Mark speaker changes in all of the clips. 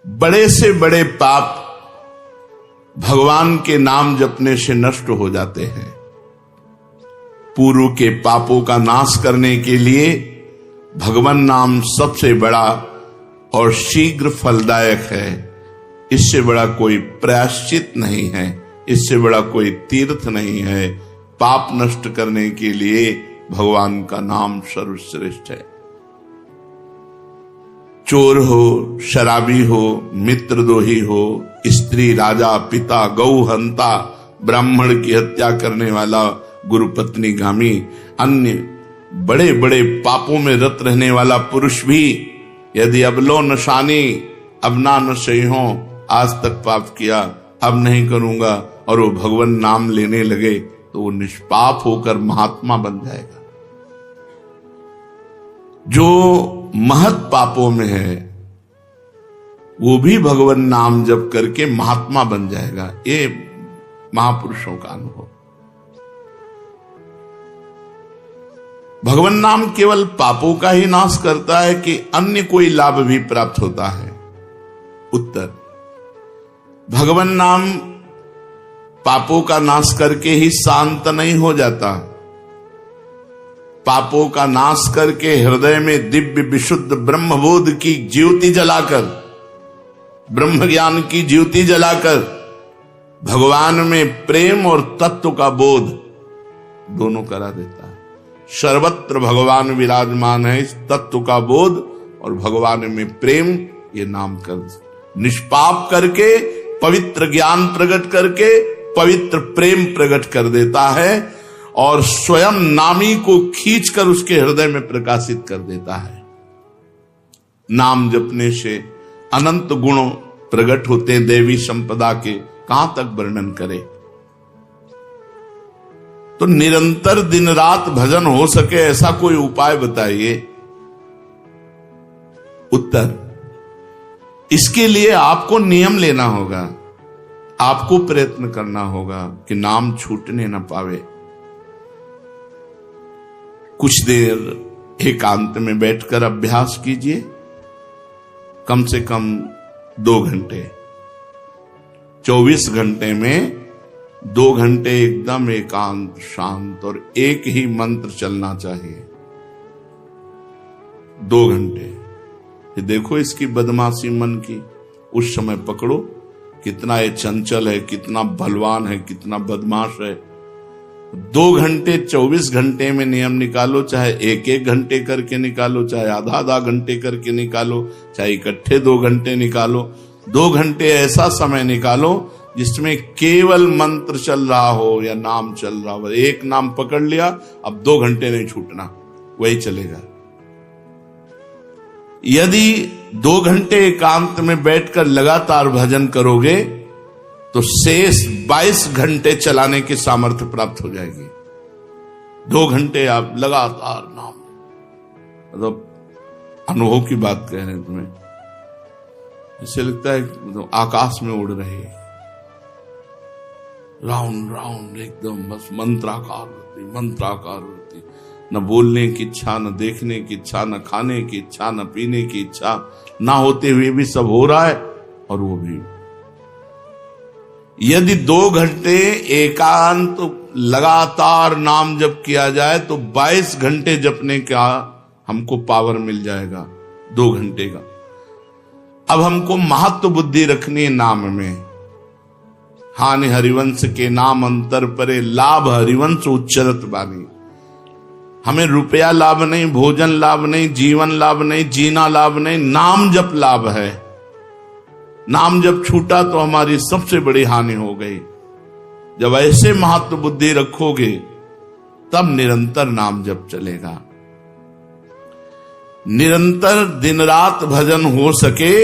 Speaker 1: बड़े से बड़े पाप भगवान के नाम जपने से नष्ट हो जाते हैं। पूर्व के पापों का नाश करने के लिए भगवान नाम सबसे बड़ा और शीघ्र फलदायक है। इससे बड़ा कोई प्रायश्चित नहीं है, इससे बड़ा कोई तीर्थ नहीं है। पाप नष्ट करने के लिए भगवान का नाम सर्वश्रेष्ठ है। चोर हो, शराबी हो, मित्रद्रोही हो, स्त्री, राजा, पिता, गौ हंता, ब्राह्मण की हत्या करने वाला, गुरु पत्नी गामी, अन्य बड़े बड़े पापों में रत रहने वाला पुरुष भी यदि अबलो नशानी अब ना नशे हो, आज तक पाप किया अब नहीं करूंगा, और वो भगवान नाम लेने लगे तो वो निष्पाप होकर महात्मा बन जाएगा। जो महत पापों में है वो भी भगवान नाम जप करके महात्मा बन जाएगा। ये महापुरुषों का अनुभव। भगवान नाम केवल पापों का ही नाश करता है कि अन्य कोई लाभ भी प्राप्त होता है? उत्तर, भगवान नाम पापों का नाश करके ही शांत नहीं हो जाता। पापों का नाश करके हृदय में दिव्य विशुद्ध ब्रह्मबोध की ज्योति जलाकर, ब्रह्म ज्ञान की ज्योति जलाकर भगवान में प्रेम और तत्व का बोध दोनों करा देता है। सर्वत्र भगवान विराजमान है, इस तत्व का बोध और भगवान में प्रेम, ये नाम कर निष्पाप करके पवित्र ज्ञान प्रकट करके पवित्र प्रेम प्रकट कर देता है और स्वयं नामी को खींचकर उसके हृदय में प्रकाशित कर देता है। नाम जपने से अनंत गुण प्रकट होते हैं, देवी संपदा के कहां तक वर्णन करें। तो निरंतर दिन रात भजन हो सके ऐसा कोई उपाय बताइए। उत्तर, इसके लिए आपको नियम लेना होगा, आपको प्रयत्न करना होगा कि नाम छूटने न पावे। कुछ देर एकांत में बैठकर अभ्यास कीजिए, कम से कम 2 घंटे। 24 घंटे में 2 घंटे एकदम एकांत शांत और एक ही मंत्र चलना चाहिए। 2 घंटे। ये देखो इसकी बदमाशी मन की, उस समय पकड़ो कितना ये चंचल है, कितना बलवान है, कितना बदमाश है। 2 घंटे 24 घंटे में नियम निकालो, चाहे 1-1 घंटे करके निकालो, चाहे आधा घंटे करके निकालो, चाहे इकट्ठे 2 घंटे निकालो। 2 घंटे ऐसा समय निकालो जिसमें केवल मंत्र चल रहा हो या नाम चल रहा हो। एक नाम पकड़ लिया, अब 2 घंटे नहीं छूटना, वही चलेगा। यदि 2 घंटे एकांत में बैठकर लगातार भजन करोगे तो शेष 22 घंटे चलाने की सामर्थ्य प्राप्त हो जाएगी। 2 घंटे आप लगातार नाम, मतलब अनुभव की बात कह रहे हैं तुम्हें, इससे लगता है तो आकाश में उड़ रहे, राउंड राउंड एकदम बस मंत्राकार होती, न बोलने की इच्छा, न देखने की इच्छा, न खाने की इच्छा, न पीने की इच्छा, ना होते हुए भी सब हो रहा है। और वो भी यदि 2 घंटे एकांत लगातार नाम जप किया जाए तो 22 घंटे जपने का हमको पावर मिल जाएगा 2 घंटे का। अब हमको महत्व बुद्धि रखनी है नाम में। हानि हरिवंश के नाम अंतर परे, लाभ हरिवंश उच्चरत बानी। हमें रुपया लाभ नहीं, भोजन लाभ नहीं, जीवन लाभ नहीं, जीना लाभ नहीं, नाम जप लाभ है। नाम जब छूटा तो हमारी सबसे बड़ी हानि हो गई। जब ऐसे महत्व बुद्धि रखोगे तब निरंतर नाम जप चलेगा। निरंतर दिन रात भजन हो सके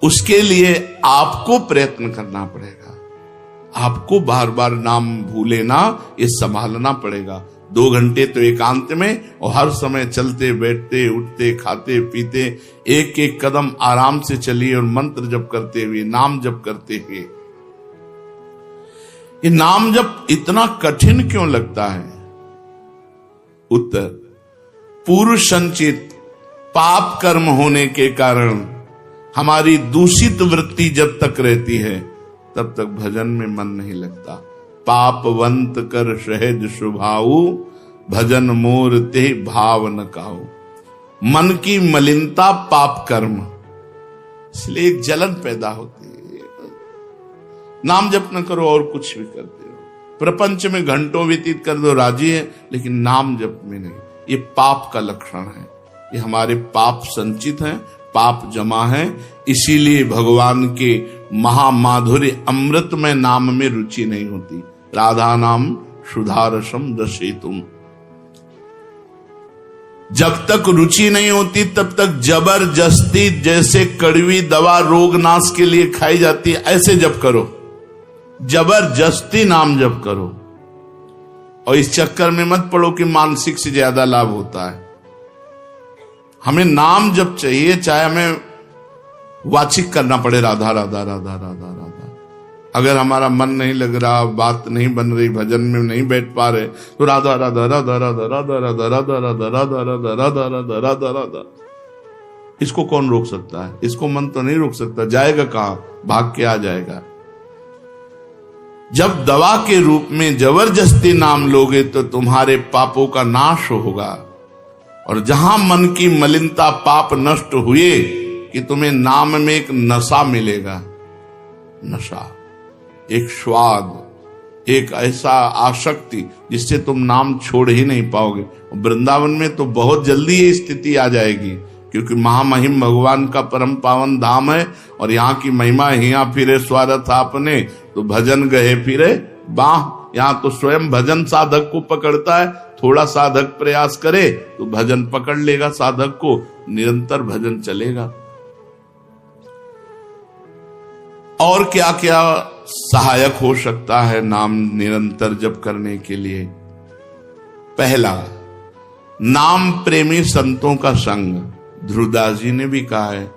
Speaker 1: उसके लिए आपको प्रयत्न करना पड़ेगा। आपको बार बार नाम भूले ना, ये संभालना पड़ेगा। 2 घंटे तो एकांत में, और हर समय चलते बैठते उठते खाते पीते एक एक कदम आराम से चलिए और मंत्र जप करते हुए, नाम जप करते हुए। ये नाम जप इतना कठिन क्यों लगता है? उत्तर, पूर्व संचित पाप कर्म होने के कारण हमारी दूषित वृत्ति जब तक रहती है तब तक भजन में मन नहीं लगता। पापवंत कर सहज स्वभाऊ, भजन मोर ते भाव न काऊ। मन की मलिनता पाप कर्म, इसलिए एक जलन पैदा होती है। नाम जप न करो और कुछ भी करते हो, प्रपंच में घंटों व्यतीत कर दो, राजी है, लेकिन नाम जप में नहीं। ये पाप का लक्षण है। ये हमारे पाप संचित हैं, पाप जमा है। इसीलिए भगवान के महामाधुर्य अमृत में नाम में रुचि नहीं होती। राधा नाम सुधारसम दशेतुम। जब तक रुचि नहीं होती तब तक जबरदस्ती, जैसे कड़वी दवा रोग नाश के लिए खाई जाती है, ऐसे जप करो, जबरदस्ती नाम जप करो। और इस चक्कर में मत पड़ो कि मानसिक से ज्यादा लाभ होता है। हमें नाम जप चाहिए, चाहे हमें वाचिक करना पड़े, राधा राधा राधा राधा राधा। अगर हमारा मन नहीं लग रहा, बात नहीं बन रही, भजन में नहीं बैठ पा रहे, तो राधा राधा राधा राधा राधा राधा राधा राधा राधा राधा राधा राधा राधा राधा। इसको कौन रोक सकता है? इसको मन तो नहीं रोक सकता। जाएगा कहां? भाग के आ जाएगा। जब दवा के रूप में जबरदस्ती नाम लोगे तो तुम्हारे पापों का नाश होगा। और जहां मन की मलिनता पाप नष्ट हुए कि तुम्हें नाम में एक नशा मिलेगा, नशा, एक स्वाद, एक ऐसा आसक्ति जिससे तुम नाम छोड़ ही नहीं पाओगे। वृंदावन में तो बहुत जल्दी ये स्थिति आ जाएगी, क्योंकि महामहिम भगवान का परम पावन धाम है और यहाँ की महिमा हिया फिरे स्वारथ आपने, तो भजन गए फिरे बाह। यहाँ तो स्वयं भजन साधक को पकड़ता है। थोड़ा साधक प्रयास करे तो भजन पकड़ लेगा साधक को, निरंतर भजन चलेगा। और क्या क्या सहायक हो सकता है नाम निरंतर जप करने के लिए? पहला, नाम प्रेमी संतों का संग। ध्रुवदास जी ने भी कहा है,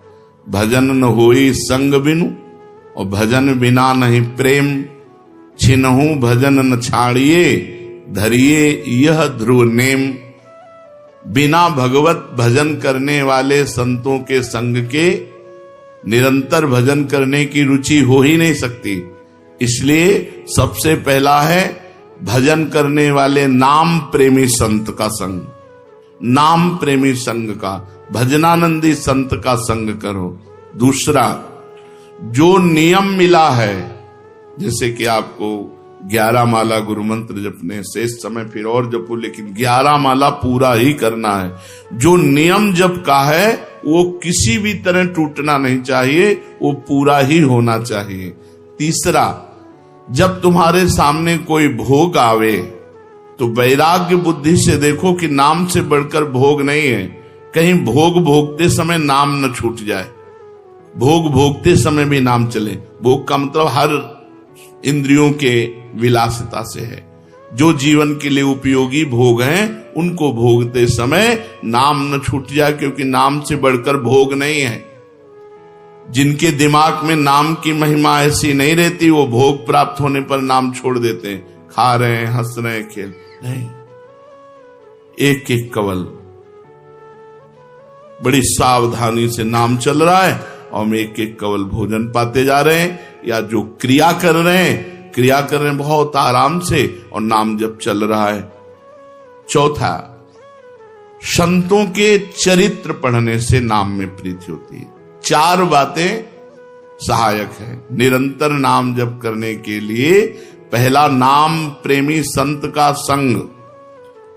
Speaker 1: भजन न होई संग बिनु, और भजन बिना नहीं प्रेम। छिनहु भजन न छाड़िए, धरिए यह ध्रुव नेम। बिना भगवत भजन करने वाले संतों के संग के निरंतर भजन करने की रुचि हो ही नहीं सकती। इसलिए सबसे पहला है भजन करने वाले नाम प्रेमी संत का संग। नाम प्रेमी संग का, भजनानंदी संत का संग करो। दूसरा, जो नियम मिला है, जैसे कि आपको 11 माला गुरु मंत्र जपने, शेष समय फिर और जपो, लेकिन 11 माला पूरा ही करना है। जो नियम जप का है वो किसी भी तरह टूटना नहीं चाहिए, वो पूरा ही होना चाहिए। तीसरा, जब तुम्हारे सामने कोई भोग आवे तो वैराग्य बुद्धि से देखो कि नाम से बढ़कर भोग नहीं है। कहीं भोग भोगते समय नाम न छूट जाए, भोग भोगते समय भी नाम चले। भोग का मतलब हर इंद्रियों के विलासिता से है। जो जीवन के लिए उपयोगी भोग हैं उनको भोगते समय नाम न छूट जाए, क्योंकि नाम से बढ़कर भोग नहीं है। जिनके दिमाग में नाम की महिमा ऐसी नहीं रहती, वो भोग प्राप्त होने पर नाम छोड़ देते हैं। खा रहे हैं, हंस रहे हैं, खेल नहीं, एक एक कवल बड़ी सावधानी से नाम चल रहा है और हम एक एक कवल भोजन पाते जा रहे हैं, या जो क्रिया कर रहे हैं बहुत आराम से और नाम जब चल रहा है। चौथा, संतों के चरित्र पढ़ने से नाम में प्रीति होती है। 4 बातें सहायक है निरंतर नाम जप करने के लिए। पहला, नाम प्रेमी संत का संग।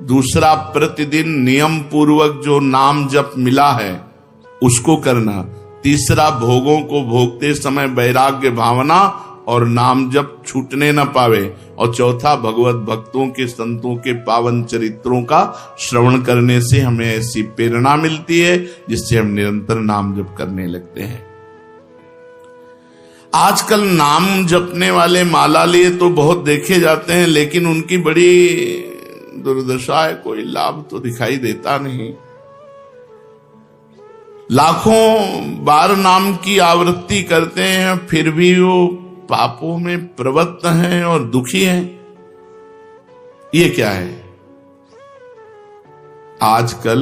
Speaker 1: दूसरा, प्रतिदिन नियम पूर्वक जो नाम जप मिला है उसको करना। तीसरा, भोगों को भोगते समय वैराग्य भावना और नाम जप छूटने न पावे। और चौथा, भगवत भक्तों के संतों के पावन चरित्रों का श्रवण करने से हमें ऐसी प्रेरणा मिलती है जिससे हम निरंतर नाम जप करने लगते हैं। आजकल नाम जपने वाले माला लिए तो बहुत देखे जाते हैं, लेकिन उनकी बड़ी दुर्दशा है, कोई लाभ तो दिखाई देता नहीं। लाखों बार नाम की आवृत्ति करते हैं, फिर भी वो पापों में प्रवृत्त हैं और दुखी हैं। ये क्या है? आजकल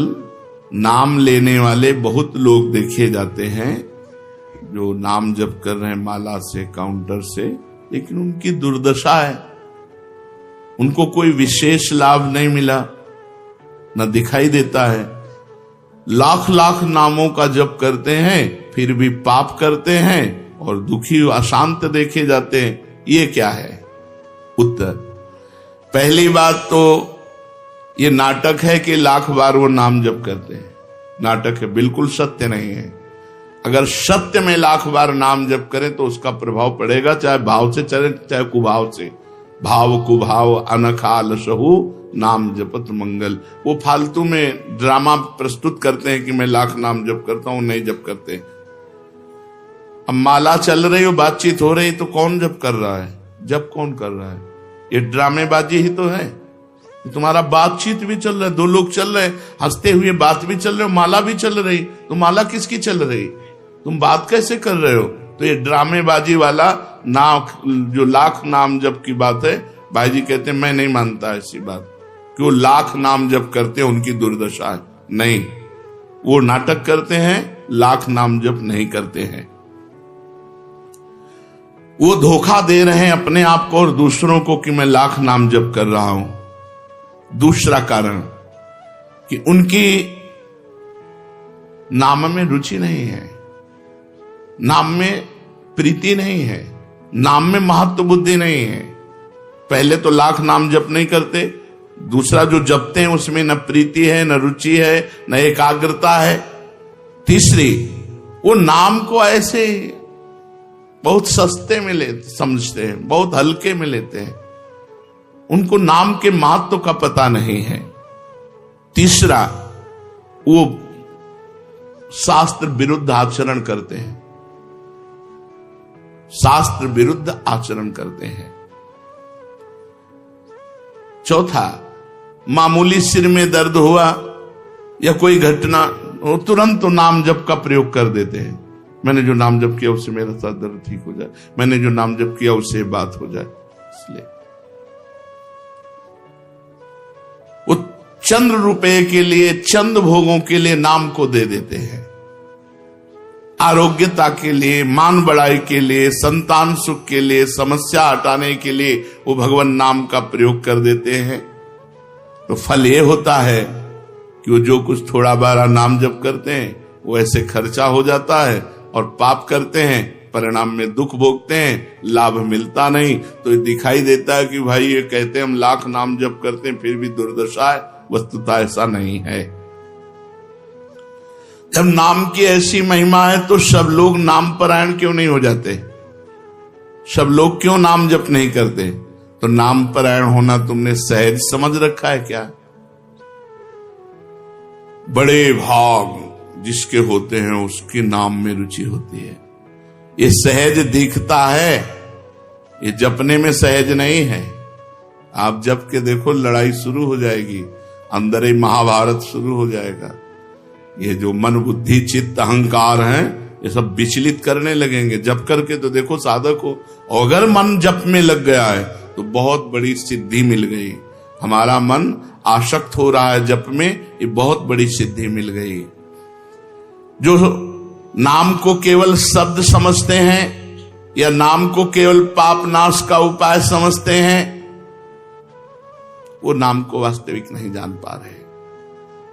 Speaker 1: नाम लेने वाले बहुत लोग देखे जाते हैं, जो नाम जप कर रहे हैं माला से, काउंटर से, लेकिन उनकी दुर्दशा है। उनको कोई विशेष लाभ नहीं मिला, न दिखाई देता है। लाख लाख नामों का जप करते हैं फिर भी पाप करते हैं और दुखी अशांत देखे जाते हैं। ये क्या है? उत्तर, पहली बात तो ये नाटक है कि लाख बार वो नाम जप करते हैं। नाटक है, बिल्कुल सत्य नहीं है। अगर सत्य में लाख बार नाम जप करें तो उसका प्रभाव पड़ेगा, चाहे भाव से चले चाहे कुभाव से। भाव कुभाव अनखाल सहु नाम जपत मंगल। वो फालतू में ड्रामा प्रस्तुत करते हैं कि मैं लाख नाम जप करता हूं, नहीं जप करते। अब माला चल रही हो, बातचीत हो रही, तो कौन जप कर रहा है? जप कौन कर रहा है? ये ड्रामेबाजी ही तो है। तुम्हारा बातचीत भी चल रहा है, दो लोग चल रहे, हंसते हुए बात भी चल रहे, माला भी चल रही। तो माला किसकी चल रही? तुम बात कैसे कर रहे हो? तो ये ड्रामेबाजी वाला जो लाख नाम जप की बात है, भाई जी कहते हैं मैं नहीं मानता ऐसी बात कि वो लाख नाम जप करते हैं उनकी दुर्दशा है। नहीं, वो नाटक करते हैं, लाख नाम जप नहीं करते हैं। वो धोखा दे रहे हैं अपने आप को और दूसरों को कि मैं लाख नाम जप कर रहा हूं। दूसरा कारण कि उनकी नाम में रुचि नहीं है, नाम में प्रीति नहीं है, नाम में महत्व बुद्धि नहीं है। पहले तो लाख नाम जप नहीं करते, दूसरा जो जपते हैं उसमें न प्रीति है, न रुचि है, न एकाग्रता है। तीसरी, वो नाम को ऐसे बहुत सस्ते में समझते हैं, बहुत हल्के में लेते हैं। उनको नाम के महत्व का पता नहीं है। तीसरा, वो शास्त्र विरुद्ध आचरण करते हैं, शास्त्र विरुद्ध आचरण करते हैं। चौथा, मामूली सिर में दर्द हुआ या कोई घटना, वो तुरंत तो नाम जप का प्रयोग कर देते हैं। मैंने जो नाम जप किया उससे मेरा सर दर्द ठीक हो जाए, मैंने जो नाम जप किया उससे बात हो जाए। इसलिए वो चंद रुपए के लिए, चंद भोगों के लिए नाम को दे देते हैं। आरोग्यता के लिए, मान बढ़ाई के लिए, संतान सुख के लिए, समस्या हटाने के लिए वो भगवान नाम का प्रयोग कर देते हैं। तो फल ये होता है कि वो जो कुछ थोड़ा बारा नाम जप करते हैं वो ऐसे खर्चा हो जाता है और पाप करते हैं, परिणाम में दुख भोगते हैं, लाभ मिलता नहीं। तो ये दिखाई देता है कि भाई ये कहते हैं हम लाख नाम जप करते हैं फिर भी दुर्दशा है। वस्तुतः ऐसा नहीं है। जब नाम की ऐसी महिमा है तो सब लोग नाम परायण क्यों नहीं हो जाते? सब लोग क्यों नाम जप नहीं करते? तो नाम परायण होना तुमने सहज समझ रखा है क्या? बड़े भाग जिसके होते हैं उसके नाम में रुचि होती है। ये सहज दिखता है, ये जपने में सहज नहीं है। आप जप के देखो, लड़ाई शुरू हो जाएगी, अंदर ही महाभारत शुरू हो जाएगा। ये जो मन बुद्धि चित्त अहंकार हैं, ये सब विचलित करने लगेंगे। जप करके तो देखो साधक को, अगर मन जप में लग गया है तो बहुत बड़ी सिद्धि मिल गई। हमारा मन आसक्त हो रहा है जप में, ये बहुत बड़ी सिद्धि मिल गई। जो नाम को केवल शब्द समझते हैं या नाम को केवल पाप नाश का उपाय समझते हैं, वो नाम को वास्तविक नहीं जान पा रहे।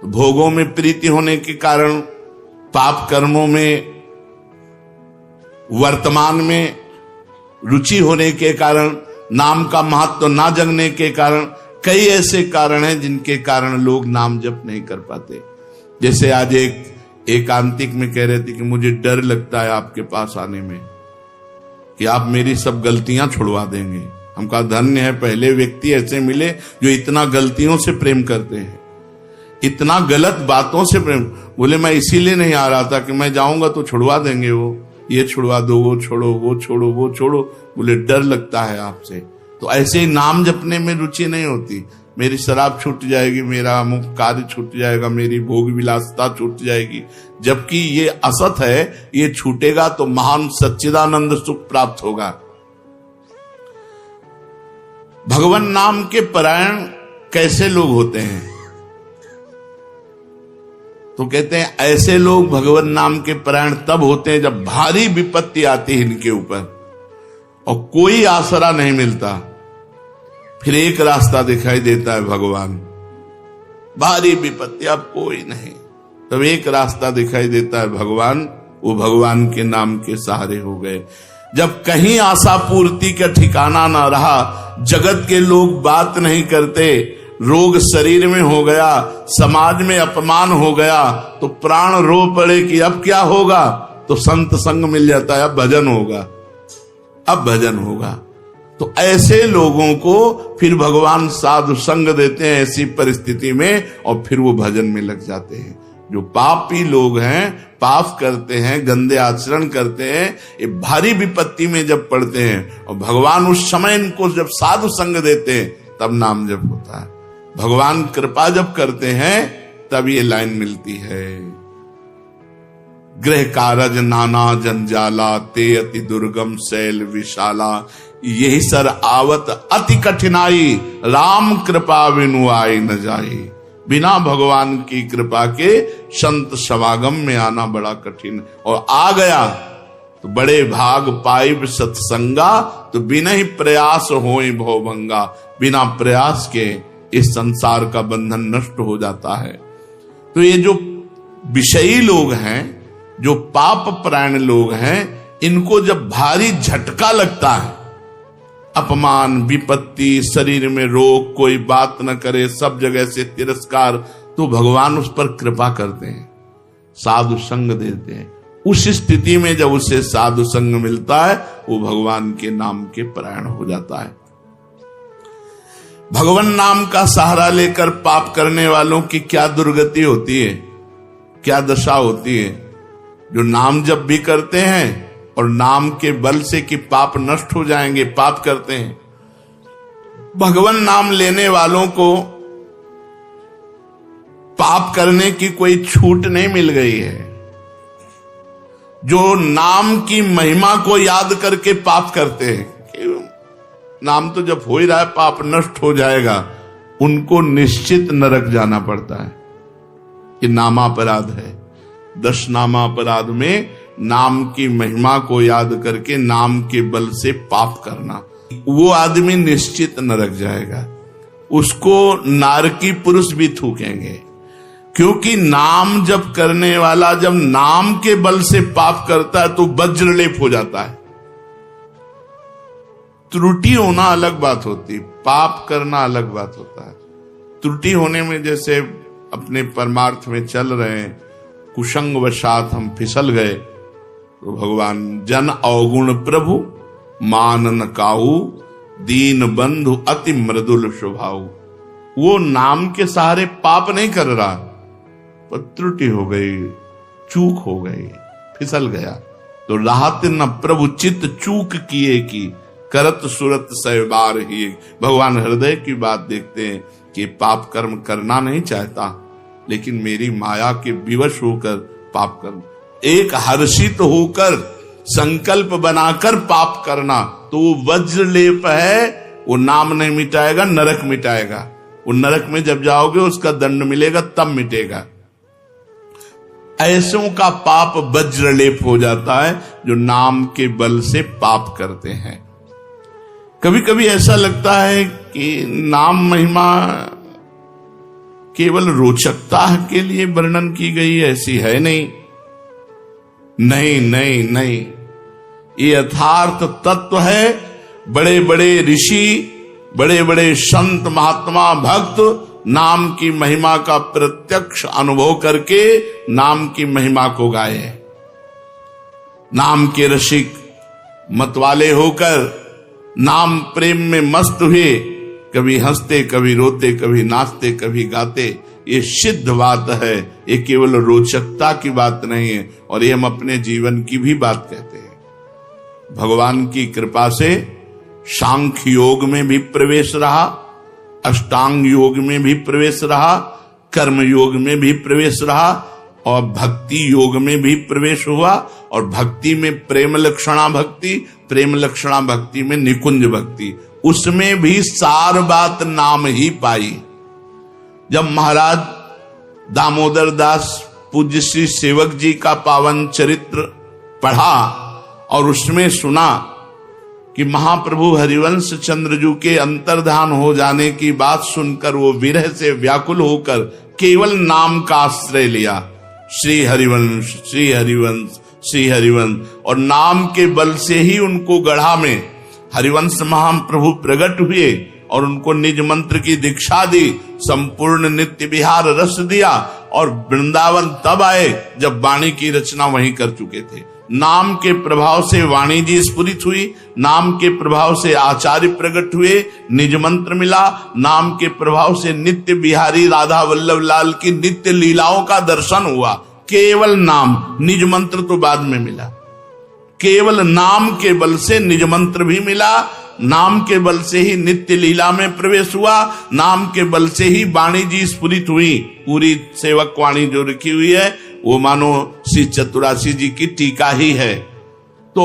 Speaker 1: तो भोगों में प्रीति होने के कारण, पाप कर्मों में, वर्तमान में रुचि होने के कारण, नाम का महत्व ना जगने के कारण, कई ऐसे कारण हैं जिनके कारण लोग नाम जप नहीं कर पाते। जैसे आज एक एकांतिक में कह रहे थे कि मुझे डर लगता है आपके पास आने में कि आप मेरी सब गलतियां छुड़वा देंगे। हम कहा धन्य है, पहले व्यक्ति ऐसे मिले जो इतना गलतियों से प्रेम करते हैं, इतना गलत बातों से प्रेम। बोले मैं इसीलिए नहीं आ रहा था कि मैं जाऊंगा तो छुड़वा देंगे, वो ये छुड़वा दो, वो छोड़ो, वो छोड़ो, वो छोड़ो। बोले डर लगता है आपसे। तो ऐसे ही नाम जपने में रुचि नहीं होती। मेरी शराब छूट जाएगी, मेरा अमुक कार्य छूट जाएगा, मेरी भोग विलासता छूट जाएगी। जबकि ये असत है, ये छूटेगा तो महान सच्चिदानंद सुख प्राप्त होगा। भगवान नाम के परायण कैसे लोग होते हैं? तो कहते हैं ऐसे लोग भगवान नाम के परायण तब होते हैं जब भारी विपत्ति आती है इनके ऊपर और कोई आसरा नहीं मिलता। फिर एक रास्ता दिखाई देता है भगवान। भारी विपत्ति अब कोई नहीं, तब एक रास्ता दिखाई देता है भगवान। वो भगवान के नाम के सहारे हो गए। जब कहीं आशा पूर्ति का ठिकाना ना रहा, जगत के लोग बात नहीं करते, रोग शरीर में हो गया, समाज में अपमान हो गया, तो प्राण रो पड़े कि अब क्या होगा, तो संत संग मिल जाता है, अब भजन होगा, अब भजन होगा। तो ऐसे लोगों को फिर भगवान साधु संग देते हैं ऐसी परिस्थिति में, और फिर वो भजन में लग जाते हैं। जो पापी लोग हैं, पाप करते हैं, गंदे आचरण करते हैं, ये भारी विपत्ति में जब पड़ते हैं और भगवान उस समय इनको जब साधु संग देते हैं, तब नाम जप होता है। भगवान कृपा जब करते हैं तब ये लाइन मिलती है। गृह कारज नाना जंजाला, ते अति दुर्गम शैल विशाला, यही सर आवत अति कठिनाई, राम कृपा बिनु आई न जाई। बिना भगवान की कृपा के संत समागम में आना बड़ा कठिन, और आ गया तो बड़े भाग पाइब सत्संगा, तो बिना ही प्रयास होए भवभंगा। बिना प्रयास के इस संसार का बंधन नष्ट हो जाता है। तो ये जो विषयी लोग हैं, जो पाप परायण लोग हैं, इनको जब भारी झटका लगता है, अपमान, विपत्ति, शरीर में रोग, कोई बात न करे, सब जगह से तिरस्कार, तो भगवान उस पर कृपा करते हैं, साधु संग देते हैं। उस स्थिति में जब उसे साधु संग मिलता है, वो भगवान के नाम के परायण हो जाता है। भगवान नाम का सहारा लेकर पाप करने वालों की क्या दुर्गति होती है, क्या दशा होती है। जो नाम जब भी करते हैं और नाम के बल से कि पाप नष्ट हो जाएंगे, पाप करते हैं। भगवान नाम लेने वालों को पाप करने की कोई छूट नहीं मिल गई है। जो नाम की महिमा को याद करके पाप करते हैं, नाम तो जब हो ही रहा है, पाप नष्ट हो जाएगा, उनको निश्चित नरक जाना पड़ता है। ये नामापराध है। 10 नामापराध में नाम की महिमा को याद करके नाम के बल से पाप करना, वो आदमी निश्चित नरक जाएगा। उसको नारकी पुरुष भी थूकेंगे, क्योंकि नाम जप करने वाला जब नाम के बल से पाप करता है तो वज्रलेप हो जाता है। त्रुटि होना अलग बात होती, पाप करना अलग बात होता है। त्रुटि होने में जैसे अपने परमार्थ में चल रहे हैं, कुसंग वशात हम फिसल गए, तो भगवान जन अवगुण प्रभु मान न काहू, दीन बंधु अति मृदुल स्वभाव। वो नाम के सहारे पाप नहीं कर रहा, पर त्रुटि हो गई, चूक हो गई, फिसल गया। तो राहत न प्रभु चित चूक किए की, करत सुरत सहबार ही। भगवान हृदय की बात देखते हैं कि पाप कर्म करना नहीं चाहता, लेकिन मेरी माया के विवश होकर पाप कर्म, एक हर्षित होकर संकल्प बनाकर पाप करना, तो वो वज्रलेप है। वो नाम नहीं मिटाएगा, नरक मिटाएगा। वो नरक में जब जाओगे उसका दंड मिलेगा, तब मिटेगा। ऐसों का पाप वज्रलेप हो जाता है जो नाम के बल से पाप करते हैं। कभी कभी ऐसा लगता है कि नाम महिमा केवल रोचकता के लिए वर्णन की गई, ऐसी है नहीं। नहीं नहीं नहीं, ये यथार्थ तत्व है। बड़े बड़े ऋषि, बड़े बड़े संत, महात्मा, भक्त नाम की महिमा का प्रत्यक्ष अनुभव करके नाम की महिमा को गाए। नाम के रसिक मतवाले होकर नाम प्रेम में मस्त हुए, कभी हंसते, कभी रोते, कभी नाचते, कभी गाते। ये सिद्ध बात है, ये केवल रोचकता की बात नहीं है, और ये हम अपने जीवन की भी बात कहते हैं। भगवान की कृपा से सांख्य योग में भी प्रवेश रहा, अष्टांग योग में भी प्रवेश रहा, कर्म योग में भी प्रवेश रहा, और भक्ति योग में भी प्रवेश हुआ। और भक्ति में प्रेम लक्षणा भक्ति, प्रेम लक्षणा भक्ति में निकुंज भक्ति, उसमें भी सार बात नाम ही पाई। जब महाराज दामोदर दास पूज्य श्री सेवक जी का पावन चरित्र पढ़ा और उसमें सुना कि महाप्रभु हरिवंश चंद्रजू के अंतर्धान हो जाने की बात सुनकर वो विरह से व्याकुल होकर केवल नाम का आश्रय लिया, श्री हरिवंश श्री हरिवंश श्री हरिवंश, और नाम के बल से ही उनको गढ़ा में हरिवंश महाप्रभु प्रकट हुए और उनको निज मंत्र की दीक्षा दी, संपूर्ण नित्य विहार रस दिया और वृंदावन तब आए जब वाणी की रचना वहीं कर चुके थे। नाम के प्रभाव से वाणी जी स्फुरित हुई, नाम के प्रभाव से आचार्य प्रकट हुए, निज मंत्र मिला, नाम के प्रभाव से नित्य बिहारी राधा वल्लभ लाल की नित्य लीलाओं का दर्शन हुआ। केवल नाम, निज मंत्र तो बाद में मिला। केवल नाम के बल से निज मंत्र भी मिला, नाम के बल से ही नित्य लीला में प्रवेश हुआ, नाम के बल से ही वाणी जी स्फुरित हुई। पूरी सेवक वाणी जो लिखी हुई है वो मानो श्री चतुरासी जी की टीका ही है, तो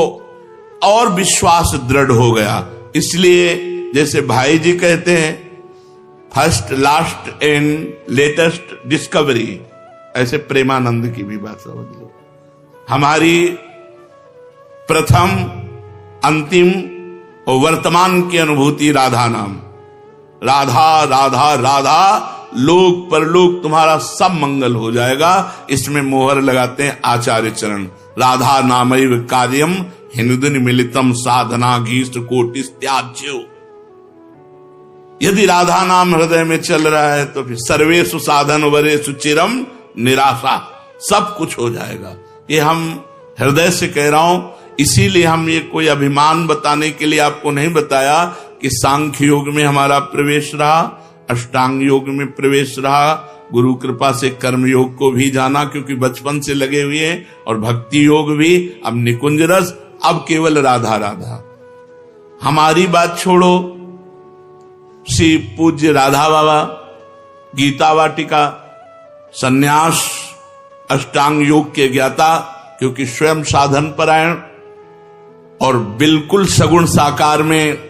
Speaker 1: और विश्वास दृढ़ हो गया। इसलिए जैसे भाई जी कहते हैं first last and latest discovery, ऐसे प्रेमानंद की भी बात समझ लो। हमारी प्रथम अंतिम और वर्तमान की अनुभूति राधा नाम, राधा राधा राधा, लोक परलोक तुम्हारा सब मंगल हो जाएगा। इसमें मोहर लगाते हैं आचार्य चरण, राधा नामैव कार्यम हिंदुन मिलितम साधना गीष्ट कोटिस त्याज्यो। यदि राधा नाम हृदय में चल रहा है तो फिर सर्वेषु साधन वरेषु चिरम निराशा, सब कुछ हो जाएगा। ये हम हृदय से कह रहा हूं, इसीलिए हम ये कोई अभिमान बताने के लिए आपको नहीं बताया कि सांख्य योग में हमारा प्रवेश रहा, अष्टांग योग में प्रवेश रहा, गुरु कृपा से कर्म योग को भी जाना क्योंकि बचपन से लगे हुए हैं, और भक्ति योग भी, अब निकुंज रस, अब केवल राधा राधा। हमारी बात छोड़ो, श्री पूज्य राधा बाबा गीता वाटिका सन्यास अष्टांग योग के ज्ञाता, क्योंकि स्वयं साधन परायण और बिल्कुल सगुण साकार में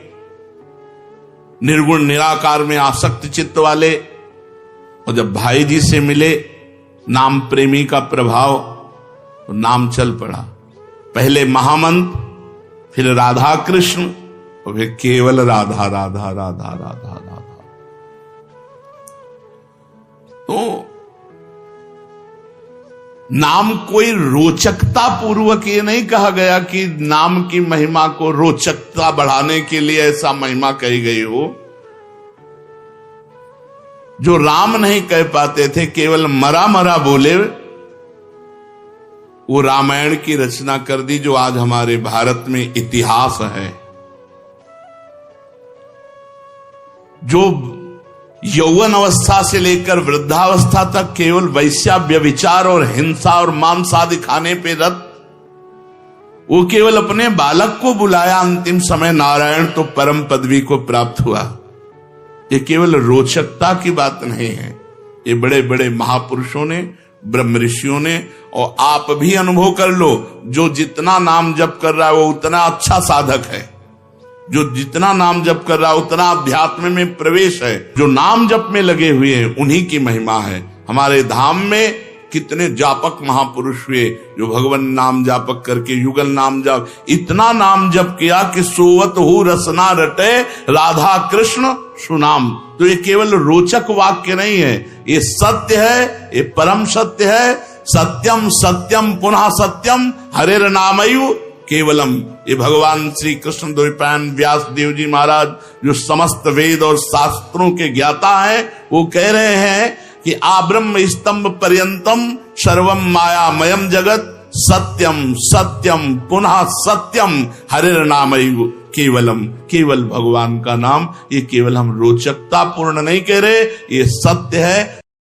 Speaker 1: निर्गुण निराकार में आसक्त चित्त वाले, और जब भाई जी से मिले नाम प्रेमी का प्रभाव, तो नाम चल पड़ा। पहले महामंत्र, फिर राधा कृष्ण, और फिर केवल राधा राधा राधा राधा राधा। तो नाम कोई रोचकता पूर्वक ये नहीं कहा गया कि नाम की महिमा को रोचकता बढ़ाने के लिए ऐसा महिमा कही गई हो। जो राम नहीं कह पाते थे, केवल मरा मरा बोले, वो रामायण की रचना कर दी जो आज हमारे भारत में इतिहास है। जो यौवन अवस्था से लेकर वृद्धावस्था तक केवल वैश्या व्यभिचार और हिंसा और मांस आदि खाने पे रत, वो केवल अपने बालक को बुलाया, अंतिम समय नारायण तो परम पदवी को प्राप्त हुआ। ये केवल रोचकता की बात नहीं है, ये बड़े बड़े महापुरुषों ने, ब्रह्म ऋषियों ने, और आप भी अनुभव कर लो, जो जितना नाम जप कर रहा है वो उतना अच्छा साधक है, जो जितना नाम जप कर रहा है उतना अध्यात्म में प्रवेश है। जो नाम जप में लगे हुए हैं उन्हीं की महिमा है। हमारे धाम में कितने जापक महापुरुष हुए जो भगवान नाम जापक करके युगल नाम जप, इतना नाम जप किया कि सोवत हो रसना रटे राधा कृष्ण सुनाम। तो ये केवल रोचक वाक्य नहीं है, ये सत्य है, ये परम सत्य है। सत्यम सत्यम पुनः सत्यम हरेर नामयु केवलम। ये भगवान श्री कृष्ण द्वैपायन व्यास देव जी महाराज जो समस्त वेद और शास्त्रों के ज्ञाता हैं, वो कह रहे हैं कि आब्रह्म स्तंभ पर्यंतम सर्वम मायामयम जगत सत्यम सत्यम पुनः सत्यम हरिर नामयु केवलम। केवल भगवान का नाम, ये केवल हम रोचकता पूर्ण नहीं कह रहे, ये सत्य है।